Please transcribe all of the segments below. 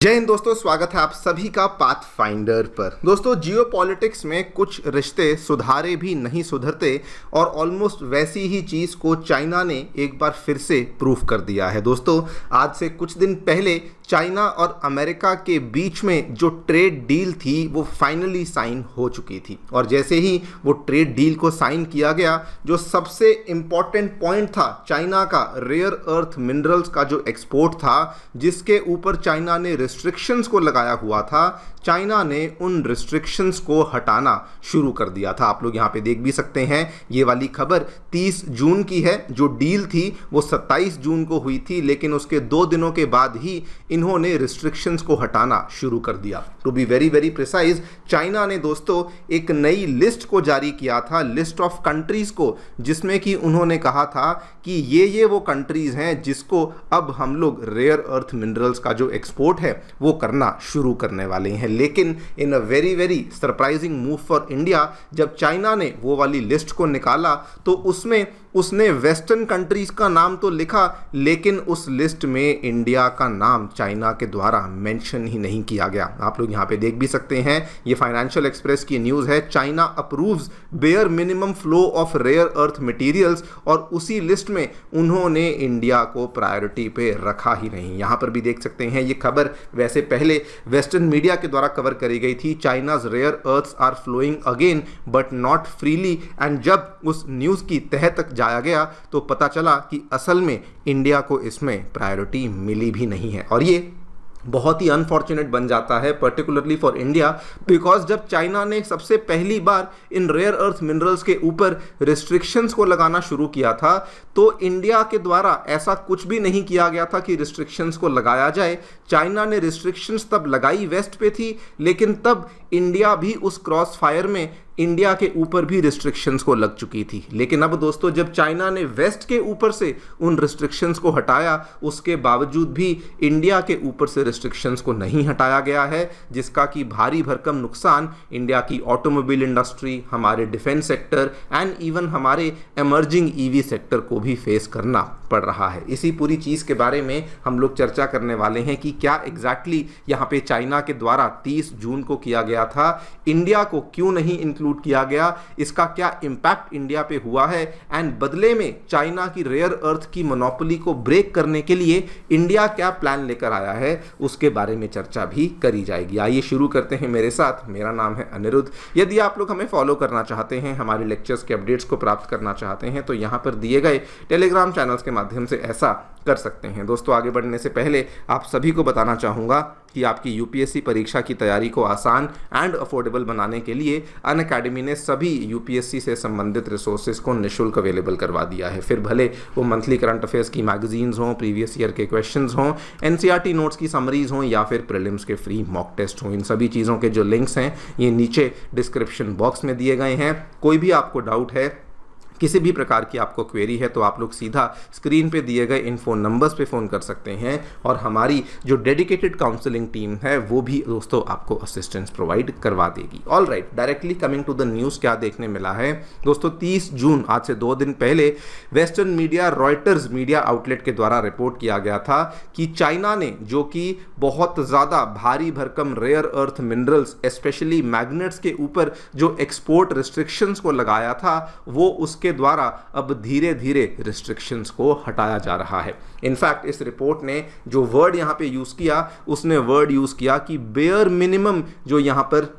जय हिंद दोस्तों, स्वागत है आप सभी का पाथफाइंडर पर। दोस्तों, जियोपॉलिटिक्स में कुछ रिश्ते सुधारे भी नहीं सुधरते और ऑलमोस्ट वैसी ही चीज़ को चाइना ने एक बार फिर से प्रूफ कर दिया है। दोस्तों, आज से कुछ दिन पहले चाइना और अमेरिका के बीच में जो ट्रेड डील थी वो फाइनली साइन हो चुकी थी और जैसे ही वो ट्रेड डील को साइन किया गया, जो सबसे इम्पॉर्टेंट पॉइंट था चाइना का रेयर अर्थ मिनरल्स का जो एक्सपोर्ट था, जिसके ऊपर चाइना ने रिस्ट्रिक्शंस को लगाया हुआ था, चाइना ने उन रिस्ट्रिक्शंस को हटाना शुरू कर दिया था। आप लोग यहाँ पे देख भी सकते हैं, ये वाली खबर 30 जून की है। जो डील थी वो 27 जून को हुई थी, लेकिन उसके 2 दिनों के बाद ही इन्होंने रिस्ट्रिक्शंस को हटाना शुरू कर दिया। To be very very precise, China ने दोस्तों एक नई लिस्ट को जारी किया था, लिस्ट ऑफ कंट्रीज को, जिसमें कि उन्होंने कहा था कि ये वो कंट्रीज हैं जिसको अब हम लोग रेयर अर्थ मिनरल्स का जो एक्सपोर्ट है वो करना शुरू करने वाले हैं। लेकिन in a very very surprising move for India, जब चाइना ने वो वाली लिस्ट को निकाला तो उसमें उसने वेस्टर्न कंट्रीज का नाम तो लिखा, लेकिन उस लिस्ट में इंडिया का नाम चाइना के द्वारा मेंशन ही नहीं किया गया। आप लोग यहाँ पे देख भी सकते हैं, ये फाइनेंशियल एक्सप्रेस की न्यूज़ है। China approves bare minimum flow of rare earth materials, और उसी लिस्ट में उन्होंने इंडिया को प्रायोरिटी पे रखा ही नहीं। यहाँ पर भी देख सकते हैं, ये खबर वैसे पहले वेस्टर्न मीडिया के द्वारा कवर करी गई थी, China's rare earths are flowing again but not freely. And जब उस न्यूज़ की तह तक जाया गया तो पता चला कि असल में इंडिया को इसमें प्रायोरिटी मिली भी नहीं है, और ये बहुत ही अनफॉर्चुनेट बन जाता है पर्टिकुलरली फॉर इंडिया, बिकॉज जब चाइना ने सबसे पहली बार इन रेयर अर्थ मिनरल्स के ऊपर रिस्ट्रिक्शंस को लगाना शुरू किया था तो इंडिया के द्वारा ऐसा कुछ भी नहीं किया गया था कि रिस्ट्रिक्शंस को लगाया जाए। चाइना ने रिस्ट्रिक्शंस तब लगाई वेस्ट पे थी, लेकिन तब इंडिया भी उस क्रॉस फायर में इंडिया के ऊपर भी रिस्ट्रिक्शंस को लग चुकी थी। लेकिन अब दोस्तों, जब चाइना ने वेस्ट के ऊपर से उन रिस्ट्रिक्शंस को हटाया, उसके बावजूद भी इंडिया के ऊपर से रिस्ट्रिक्शंस को नहीं हटाया गया है, जिसका कि भारी भरकम नुकसान इंडिया की ऑटोमोबाइल इंडस्ट्री, हमारे डिफेंस सेक्टर एंड इवन हमारे एमर्जिंग ईवी सेक्टर को भी फेस करना पड़ रहा है। इसी पूरी चीज़ के बारे में हम लोग चर्चा करने वाले हैं कि क्या एग्जैक्टली यहाँ पे चाइना के द्वारा 30 जून को किया गया था, इंडिया को क्यों नहीं इंक्लूड किया गया, इसका क्या इम्पैक्ट इंडिया पे हुआ है, एंड बदले में चाइना की रेयर अर्थ की मोनोपोली को ब्रेक करने के लिए इंडिया क्या प्लान लेकर आया है, उसके बारे में चर्चा भी करी जाएगी। आइए शुरू करते हैं मेरे साथ। मेरा नाम है अनिरुद्ध। यदि आप लोग हमें फॉलो करना चाहते हैं, हमारे लेक्चर्स के अपडेट्स को प्राप्त करना चाहते हैं, तो यहाँ पर दिए गए टेलीग्राम चैनल्स के माध्यम से ऐसा कर सकते हैं। दोस्तों, आगे बढ़ने से पहले आप सभी को बताना चाहूँगा कि आपकी यूपीएससी परीक्षा की तैयारी को आसान एंड अफोर्डेबल बनाने के लिए अनअकैडमी ने सभी यूपीएससी से संबंधित रिसोर्सेज को निःशुल्क अवेलेबल करवा दिया है। फिर भले वो मंथली करंट अफेयर्स की मैगजीन्स हों, प्रीवियस ईयर के क्वेश्चंस हों, एनसीईआरटी नोट्स की समरीज हों, या फिर प्रीलिम्स के फ्री मॉक टेस्ट हों, इन सभी चीज़ों के जो लिंक्स हैं ये नीचे डिस्क्रिप्शन बॉक्स में दिए गए हैं। कोई भी आपको डाउट है, किसी भी प्रकार की आपको क्वेरी है, तो आप लोग सीधा स्क्रीन पे दिए गए इन फ़ोन नंबर्स पे फ़ोन कर सकते हैं, और हमारी जो डेडिकेटेड काउंसलिंग टीम है वो भी दोस्तों आपको असिस्टेंस प्रोवाइड करवा देगी। All right, directly coming to the news, क्या देखने मिला है दोस्तों। 30 जून, आज से 2 दिन पहले, western media Reuters media outlet के द्वारा रिपोर्ट किया गया था कि चाइना ने, जो कि बहुत ज़्यादा भारी भरकम rare earth minerals specially magnets के ऊपर जो एक्सपोर्ट रिस्ट्रिक्शंस को लगाया था, वो उसके द्वारा अब धीरे धीरे रिस्ट्रिक्शंस को हटाया जा रहा है। इनफैक्ट इस रिपोर्ट ने जो वर्ड यहां पे यूज किया, उसने वर्ड यूज किया कि बेयर मिनिमम जो यहां पर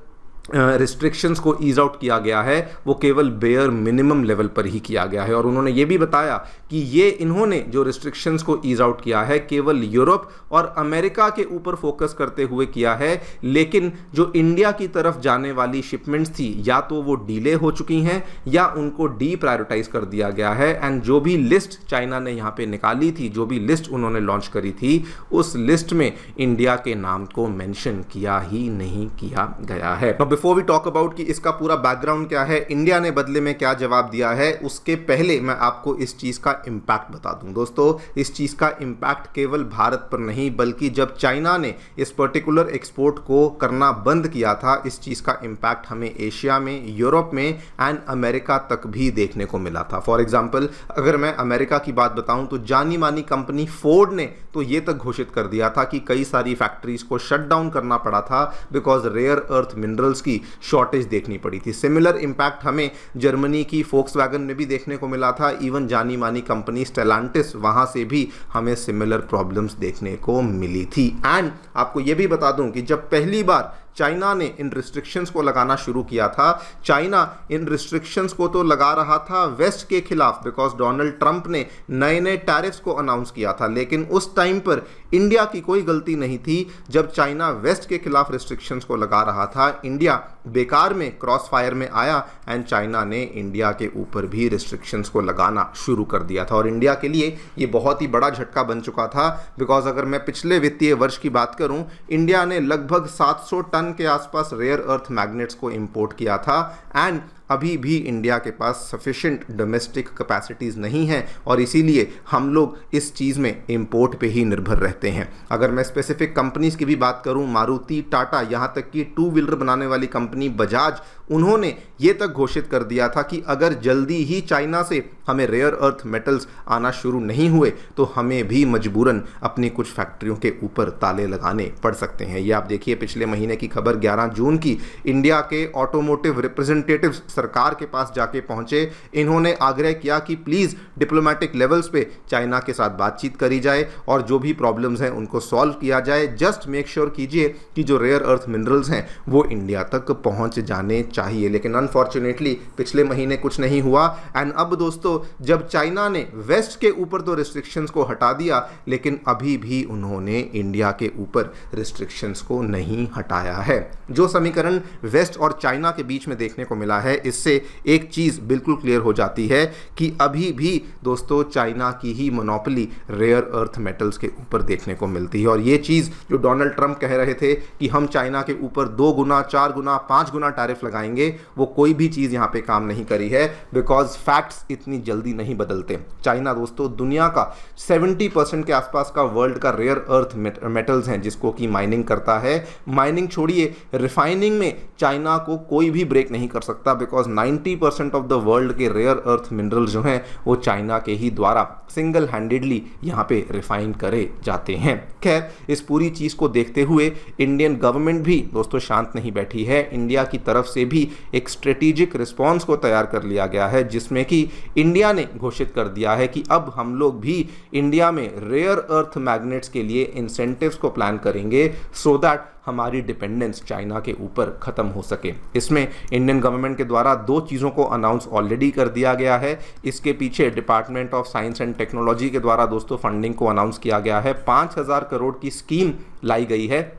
रिस्ट्रिक्शंस को ईज आउट किया गया है वो केवल बेयर मिनिमम लेवल पर ही किया गया है। और उन्होंने ये भी बताया कि ये इन्होंने जो रिस्ट्रिक्शंस को ईज आउट किया है केवल यूरोप और अमेरिका के ऊपर फोकस करते हुए किया है, लेकिन जो इंडिया की तरफ जाने वाली शिपमेंट्स थी, या तो वो डीले हो चुकी हैं या उनको डी प्रायोरिटाइज कर दिया गया है। एंड जो भी लिस्ट चाइना ने यहाँ पे निकाली थी, जो भी लिस्ट उन्होंने लॉन्च करी थी, उस लिस्ट में इंडिया के नाम को मेंशन किया ही नहीं किया गया है। बिफोर वी टॉक अबाउट कि इसका पूरा बैकग्राउंड क्या है, इंडिया ने बदले में क्या जवाब दिया है, उसके पहले मैं आपको इस चीज़ का इम्पैक्ट बता दूं दोस्तों, इस चीज़ का इम्पैक्ट केवल भारत पर नहीं बल्कि जब चाइना ने इस पर्टिकुलर एक्सपोर्ट को करना बंद किया था, इस चीज़ का इम्पैक्ट हमें एशिया में, यूरोप में एंड अमेरिका तक भी देखने को मिला था। फॉर एग्जाम्पल अगर मैं अमेरिका की बात बताऊं तो जानी मानी कंपनी फोर्ड ने तो ये तक घोषित कर दिया था कि कई सारी फैक्ट्रीज को शट डाउन करना पड़ा था बिकॉज रेयर अर्थ मिनरल्स की शॉर्टेज देखनी पड़ी थी। सिमिलर इम्पैक्ट हमें जर्मनी की फोक्सवैगन में भी देखने को मिला था। इवन जानी मानी कंपनी स्टेलांटिस, वहां से भी हमें सिमिलर प्रॉब्लम्स देखने को मिली थी। एंड आपको यह भी बता दूं कि जब पहली बार चाइना ने इन रिस्ट्रिक्शंस को लगाना शुरू किया था, चाइना इन रिस्ट्रिक्शंस को तो लगा रहा था वेस्ट के खिलाफ बिकॉज डोनाल्ड ट्रंप ने नए नए टैरिफ्स को अनाउंस किया था, लेकिन उस टाइम पर इंडिया की कोई गलती नहीं थी। जब चाइना वेस्ट के खिलाफ रिस्ट्रिक्शंस को लगा रहा था, इंडिया बेकार में क्रॉस फायर में आया एंड चाइना ने इंडिया के ऊपर भी रिस्ट्रिक्शंस को लगाना शुरू कर दिया था। और इंडिया के लिए ये बहुत ही बड़ा झटका बन चुका था बिकॉज अगर मैं पिछले वित्तीय वर्ष की बात करूं, इंडिया ने लगभग 700 टन के आसपास रेयर अर्थ मैग्नेट्स को इंपोर्ट किया था एंड अभी भी इंडिया के पास सफिशिएंट डोमेस्टिक कैपेसिटीज़ नहीं है और इसीलिए हम लोग इस चीज़ में इंपोर्ट पे ही निर्भर रहते हैं। अगर मैं स्पेसिफिक कंपनीज की भी बात करूं, मारुति, टाटा, यहाँ तक कि 2 व्हीलर बनाने वाली कंपनी बजाज, उन्होंने ये तक घोषित कर दिया था कि अगर जल्दी ही चाइना से हमें रेयर अर्थ मेटल्स आना शुरू नहीं हुए तो हमें भी मजबूरन अपनी कुछ फैक्ट्रियों के ऊपर ताले लगाने पड़ सकते हैं। ये आप देखिए पिछले महीने की खबर 11 जून की, इंडिया के ऑटोमोटिव रिप्रेजेंटेटिव्स सरकार के पास जाके पहुंचे। इन्होंने आग्रह किया कि प्लीज़ डिप्लोमेटिक लेवल्स पे चाइना के साथ बातचीत करी जाए और जो भी प्रॉब्लम्स हैं उनको सॉल्व किया जाए। जस्ट मेक श्योर कीजिए कि जो रेयर अर्थ मिनरल्स हैं वो इंडिया तक पहुंच जाने चाहिए। लेकिन अनफॉर्चुनेटली पिछले महीने कुछ नहीं हुआ एंड अब दोस्तों जब चाइना ने वेस्ट के ऊपर तो रिस्ट्रिक्शंस को हटा दिया, लेकिन अभी भी उन्होंने इंडिया के ऊपर रिस्ट्रिक्शंस को नहीं हटाया है। जो समीकरण वेस्ट और चाइना के बीच में देखने को मिला है, इससे एक चीज़ बिल्कुल क्लियर हो जाती है कि अभी भी दोस्तों चाइना की ही मोनोपोली रेयर अर्थ मेटल्स के ऊपर देखने को मिलती है। और ये चीज़ जो डोनाल्ड ट्रंप कह रहे थे कि हम चाइना के ऊपर 2 गुना, 4 गुना, 5 गुना टैरिफ लगाएंगे, वो कोई भी चीज़ यहाँ पे काम नहीं करी है बिकॉज फैक्ट्स इतनी जल्दी नहीं बदलते। चाइना दोस्तों दुनिया का 70% के आसपास का वर्ल्ड का रेयर अर्थ मेटल्स हैं जिसको कि माइनिंग करता है। माइनिंग छोड़िए, रिफाइनिंग में चाइना को कोई भी ब्रेक नहीं कर सकता बिकॉज 90% ऑफ द वर्ल्ड के रेयर अर्थ मिनरल्स जो हैं वो चाइना के ही द्वारा सिंगल हैंडेडली यहाँ पे रिफाइन करे जाते हैं। खैर, इस पूरी चीज़ को देखते हुए इंडियन गवर्नमेंट भी दोस्तों शांत नहीं बैठी है। इंडिया की तरफ से भी एक स्ट्रेटेजिक रिस्पॉन्स को तैयार कर लिया गया है जिसमें कि इंडिया ने घोषित कर दिया है कि अब हम लोग भी इंडिया में रेयर अर्थ मैग्नेट्स के लिए इंसेंटिव्स को प्लान करेंगे सो दैट हमारी डिपेंडेंस चाइना के ऊपर ख़त्म हो सके। इसमें इंडियन गवर्नमेंट के द्वारा 2 चीज़ों को अनाउंस ऑलरेडी कर दिया गया है। इसके पीछे department of science and technology के द्वारा दोस्तों फंडिंग को अनाउंस किया गया है। 5,000 करोड़ की स्कीम लाई गई है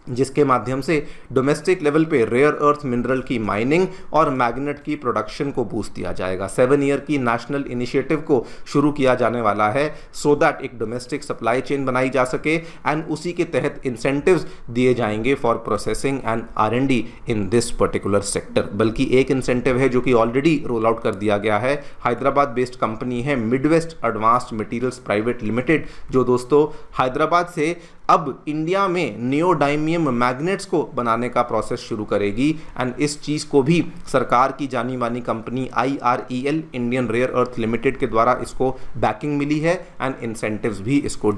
जिसके माध्यम से डोमेस्टिक लेवल पे रेयर अर्थ मिनरल की माइनिंग और मैग्नेट की प्रोडक्शन को बूस्ट दिया जाएगा। 7 ईयर की नेशनल इनिशिएटिव को शुरू किया जाने वाला है सो दैट एक डोमेस्टिक सप्लाई चेन बनाई जा सके एंड उसी के तहत इंसेंटिव्स दिए जाएंगे for processing and R&D in this particular sector. बल्कि एक इंसेंटिव है जो कि ऑलरेडी रोल आउट कर दिया गया है। हैदराबाद बेस्ड कंपनी है Midwest advanced materials private limited, जो दोस्तों हैदराबाद से अब इंडिया में नियोडाइमियम मैग्नेट्स को बनाने का प्रोसेस शुरू करेगी एंड इस चीज़ को भी सरकार की जानी मानी company IREL Indian Rare Earth Limited के द्वारा इसको बैकिंग मिली है एंड इंसेंटिव्स भी इसको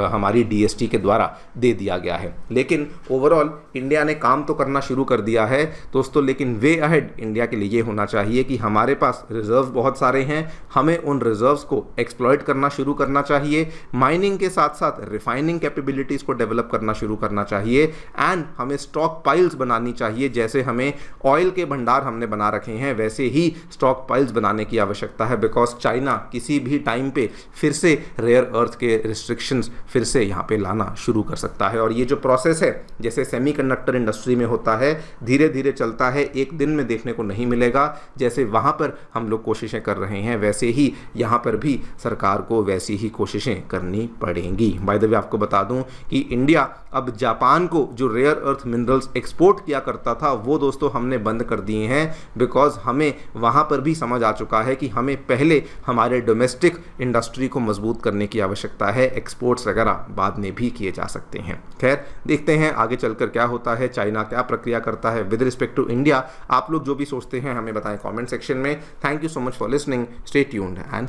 हमारी DST के द्वारा दे दिया गया है। लेकिन ओवरऑल इंडिया ने काम तो करना शुरू कर दिया है दोस्तों, लेकिन वे अहेड इंडिया के लिए ये होना चाहिए कि हमारे पास रिजर्व बहुत सारे हैं, हमें उन रिजर्व्स को एक्सप्लॉइट करना शुरू करना चाहिए। माइनिंग के साथ साथ रिफाइनिंग कैपेबिलिटीज को डेवलप करना शुरू करना चाहिए एंड हमें स्टॉक पाइल्स बनानी चाहिए। जैसे हमें ऑयल के भंडार हमने बना रखे हैं वैसे ही स्टॉक पाइल्स बनाने की आवश्यकता है बिकॉज चाइना किसी भी टाइम पे फिर से रेयर अर्थ के रिस्ट्रिक्शंस फिर से यहाँ पे लाना शुरू कर सकता है। और ये जो प्रोसेस है जैसे सेमीकंडक्टर इंडस्ट्री में होता है, धीरे धीरे चलता है, एक दिन में देखने को नहीं मिलेगा। जैसे वहाँ पर हम लोग कोशिशें कर रहे हैं वैसे ही यहाँ पर भी सरकार को वैसी ही कोशिशें करनी पड़ेंगी। बाय द वे आपको बता दूं कि इंडिया अब जापान को जो रेयर अर्थ मिनरल्स एक्सपोर्ट किया करता था वो दोस्तों हमने बंद कर दिए हैं, बिकॉज हमें वहाँ पर भी समझ आ चुका है कि हमें पहले हमारे डोमेस्टिक इंडस्ट्री को मजबूत करने की आवश्यकता है, एक्सपोर्ट्स वगैरह बाद में भी किए जा सकते हैं। खैर देखते हैं आगे चलकर क्या होता है, चाइना क्या प्रक्रिया करता है विद रिस्पेक्ट टू इंडिया। आप लोग जो भी सोचते हैं हमें बताएं कमेंट सेक्शन में। Thank you so much for listening, stay tuned and